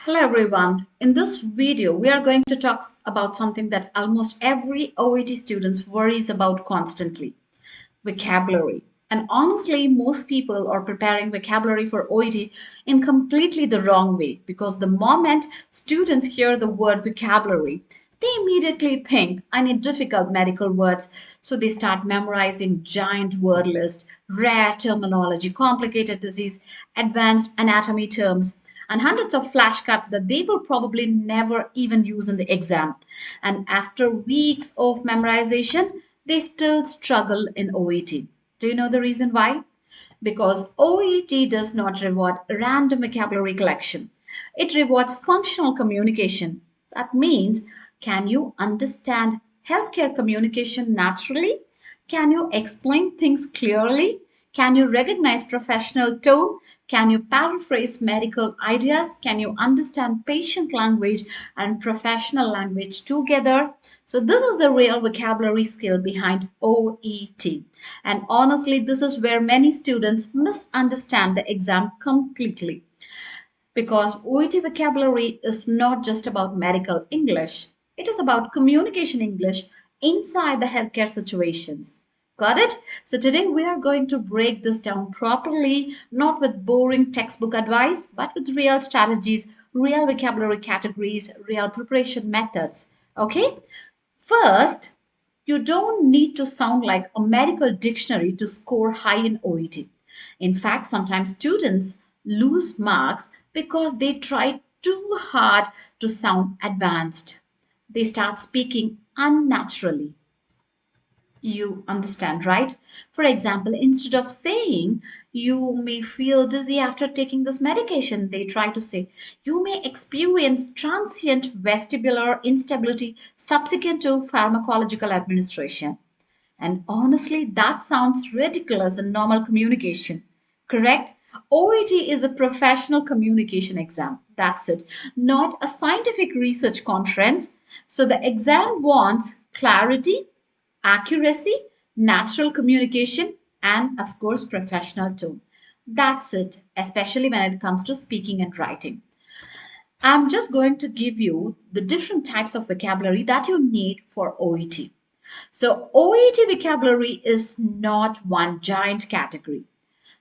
Hello everyone. In this video, we are going to talk about something that almost every OET student worries about constantly, vocabulary. And honestly, most people are preparing vocabulary for OET in completely the wrong way because the moment students hear the word vocabulary, they immediately think I need difficult medical words. So they start memorizing giant word list, rare terminology, complicated disease, advanced anatomy terms, and hundreds of flashcards that they will probably never even use in the exam. And after weeks of memorization, they still struggle in OET. Do you know the reason why? Because OET does not reward random vocabulary collection. It rewards functional communication. That means, can you understand healthcare communication naturally? Can you explain things clearly? Can you recognize professional tone? Can you paraphrase medical ideas? Can you understand patient language and professional language together? So, this is the real vocabulary skill behind OET. And honestly, this is where many students misunderstand the exam completely because OET vocabulary is not just about medical English, it is about communication English inside the healthcare situations. Got it? So today we are going to break this down properly, not with boring textbook advice, but with real strategies, real vocabulary categories, real preparation methods. Okay? First, you don't need to sound like a medical dictionary to score high in OET. In fact, sometimes students lose marks because they try too hard to sound advanced. They start speaking unnaturally. You understand, right? For example, instead of saying you may feel dizzy after taking this medication, they try to say you may experience transient vestibular instability subsequent to pharmacological administration. And honestly, that sounds ridiculous in normal communication. Correct? OET is a professional communication exam. That's it, not a scientific research conference. So the exam wants clarity, accuracy, natural communication, and of course, professional tone. That's it, especially when it comes to speaking and writing. I'm just going to give you the different types of vocabulary that you need for OET. So, OET vocabulary is not one giant category.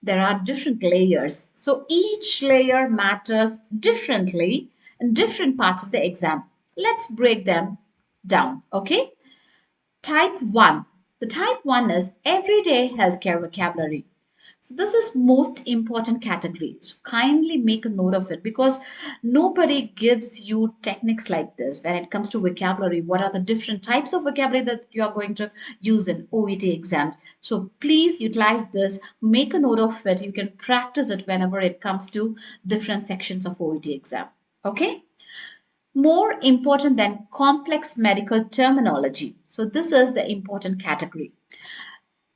There are different layers. So, each layer matters differently in different parts of the exam. Let's break them down, okay? Type 1. The type 1 is everyday healthcare vocabulary. So this is most important category. So kindly make a note of it because nobody gives you techniques like this when it comes to vocabulary. What are the different types of vocabulary that you are going to use in OET exams? So please utilize this, make a note of it. You can practice it whenever it comes to different sections of OET exam. Okay? More important than complex medical terminology. So, this is the important category.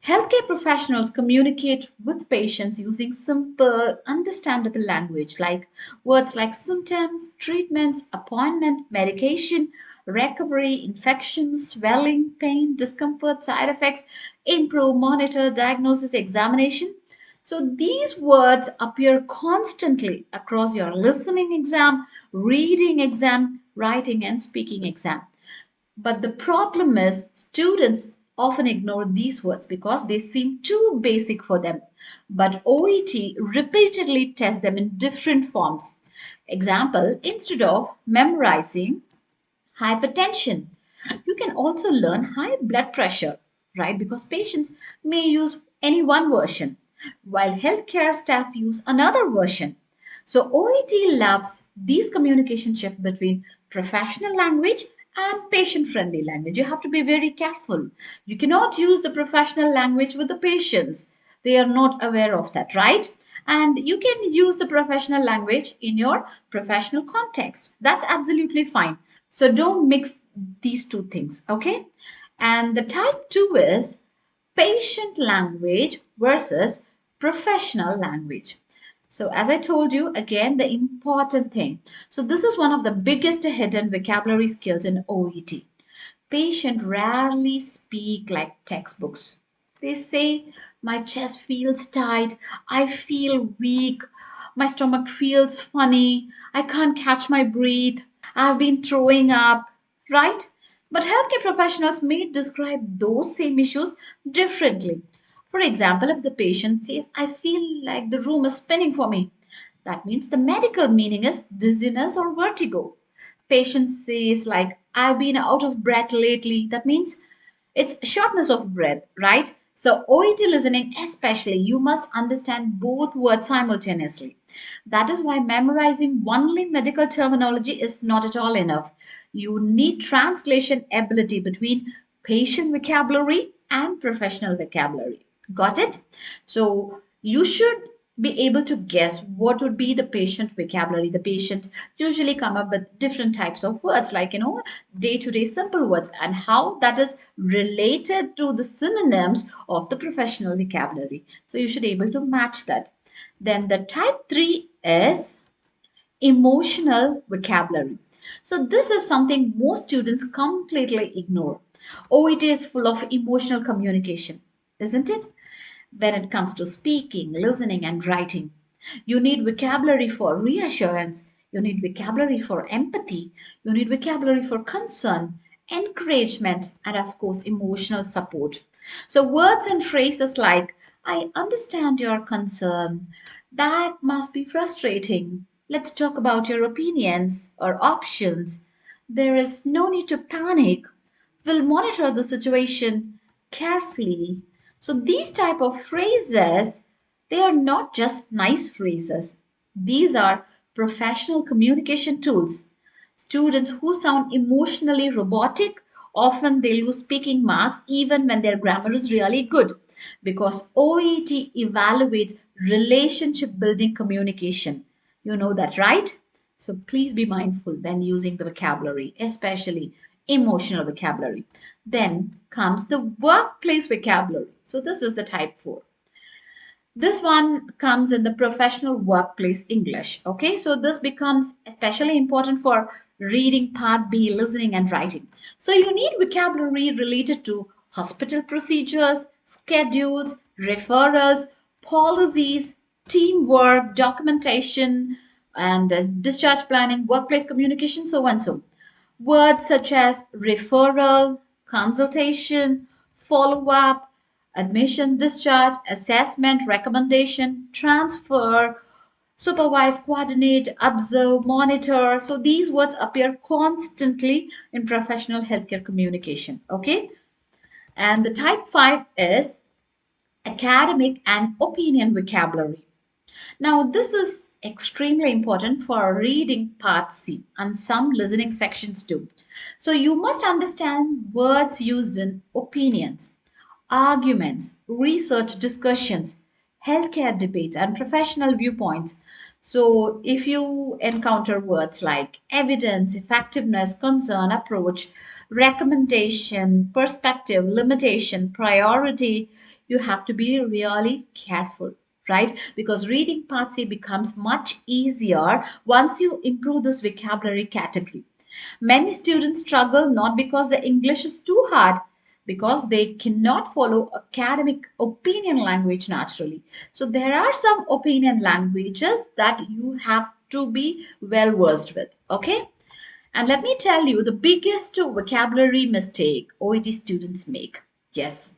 Healthcare professionals communicate with patients using simple, understandable language like words like symptoms, treatments, appointment, medication, recovery, infections, swelling, pain, discomfort, side effects, improve, monitor, diagnosis, examination. So these words appear constantly across your listening exam, reading exam, writing, and speaking exam. But the problem is, students often ignore these words because they seem too basic for them. But OET repeatedly tests them in different forms. Example, instead of memorizing hypertension, you can also learn high blood pressure, right? Because patients may use any one version, while healthcare staff use another version. So OET loves these communication shift between professional language and patient friendly language. You have to be very careful. You cannot use the professional language with the patients. They are not aware of that, right? And you can use the professional language in your professional context. That's absolutely fine. So don't mix these two things, okay? And the type 2 is patient language versus professional language. So, as I told you, again, the important thing. So, this is one of the biggest hidden vocabulary skills in OET. Patients rarely speak like textbooks. They say, my chest feels tight, I feel weak, My stomach feels funny. I can't catch my breath. I've been throwing up, right? But healthcare professionals may describe those same issues differently. For example, if the patient says, I feel like the room is spinning for me, that means the medical meaning is dizziness or vertigo. Patient says, like, I've been out of breath lately, that means it's shortness of breath, right? So, OET listening, especially, you must understand both words simultaneously. That is why memorizing only medical terminology is not at all enough. You need translation ability between patient vocabulary and professional vocabulary. Got it? So, you should be able to guess what would be the patient vocabulary. The patient usually come up with different types of words, like day-to-day simple words, and how that is related to the synonyms of the professional vocabulary. So you should be able to match that. Then the type 3 is emotional vocabulary. So this is something most students completely ignore. OET is full of emotional communication, isn't it? When it comes to speaking, listening, and writing. You need vocabulary for reassurance, you need vocabulary for empathy, you need vocabulary for concern, encouragement, and of course, emotional support. So, words and phrases like, I understand your concern, that must be frustrating. Let's talk about your opinions or options. There is no need to panic. We'll monitor the situation carefully. So these type of phrases, they are not just nice phrases. These are professional communication tools. Students who sound emotionally robotic, often they lose speaking marks even when their grammar is really good, because OET evaluates relationship building communication. You know that, right? So please be mindful when using the vocabulary, especially emotional vocabulary. Then comes the workplace vocabulary. So this is the type 4. This one comes in the professional workplace English. Okay, so this becomes especially important for reading part B, listening and writing. So you need vocabulary related to hospital procedures, schedules, referrals, policies, teamwork, documentation, and discharge planning, workplace communication, so on and so. Words such as referral, consultation, follow up, admission, discharge, assessment, recommendation, transfer, supervise, coordinate, observe, monitor. So these words appear constantly in professional healthcare communication. Okay. And the type 5 is academic and opinion vocabulary. Now, this is extremely important for reading part C and some listening sections too. So, you must understand words used in opinions, arguments, research discussions, healthcare debates, and professional viewpoints. So, if you encounter words like evidence, effectiveness, concern, approach, recommendation, perspective, limitation, priority, you have to be really careful, right? Because reading part C becomes much easier once you improve this vocabulary category. Many students struggle not because the English is too hard, because they cannot follow academic opinion language naturally. So there are some opinion languages that you have to be well versed with. Okay. And let me tell you the biggest vocabulary mistake OET students make. Yes.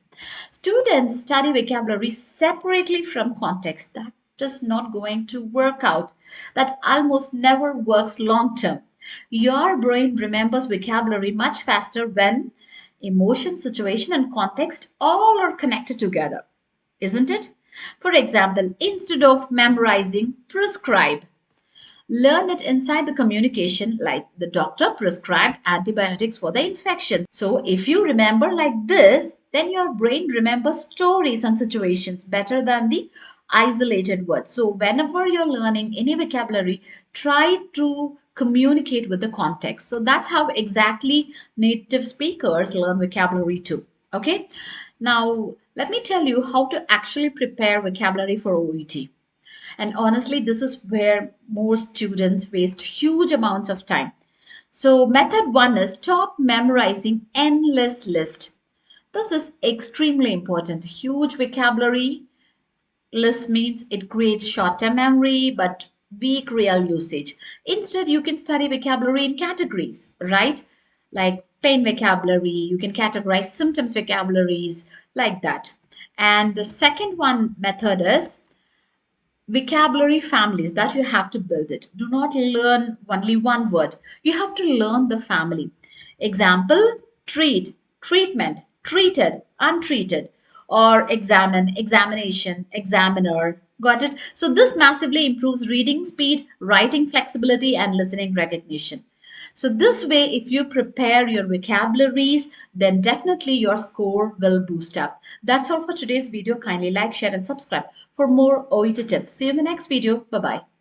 Students study vocabulary separately from context. That is not going to work out. That almost never works long term. Your brain remembers vocabulary much faster when emotion, situation, and context all are connected together, isn't it? For example, instead of memorizing prescribe, learn it inside the communication, like the doctor prescribed antibiotics for the infection. So if you remember like this, then your brain remembers stories and situations better than the isolated words. So whenever you're learning any vocabulary, try to communicate with the context. So that's how exactly native speakers learn vocabulary too. Okay. Now let me tell you how to actually prepare vocabulary for OET. And honestly, this is where most students waste huge amounts of time. So method one is stop memorizing endless list. This is extremely important. Huge vocabulary List means it creates short-term memory but weak real usage. Instead, you can study vocabulary in categories, right? Like pain vocabulary, you can categorize symptoms vocabularies like that. And the second one method is vocabulary families that you have to build it. Do not learn only one word. You have to learn the family. Example, treat, treatment, treated, untreated, or examine, examination, examiner. Got it? So this massively improves reading speed, writing flexibility, and listening recognition. So this way, if you prepare your vocabularies, then definitely your score will boost up. That's all for today's video. Kindly like, share, and subscribe for more OET tips. See you in the next video. Bye-bye.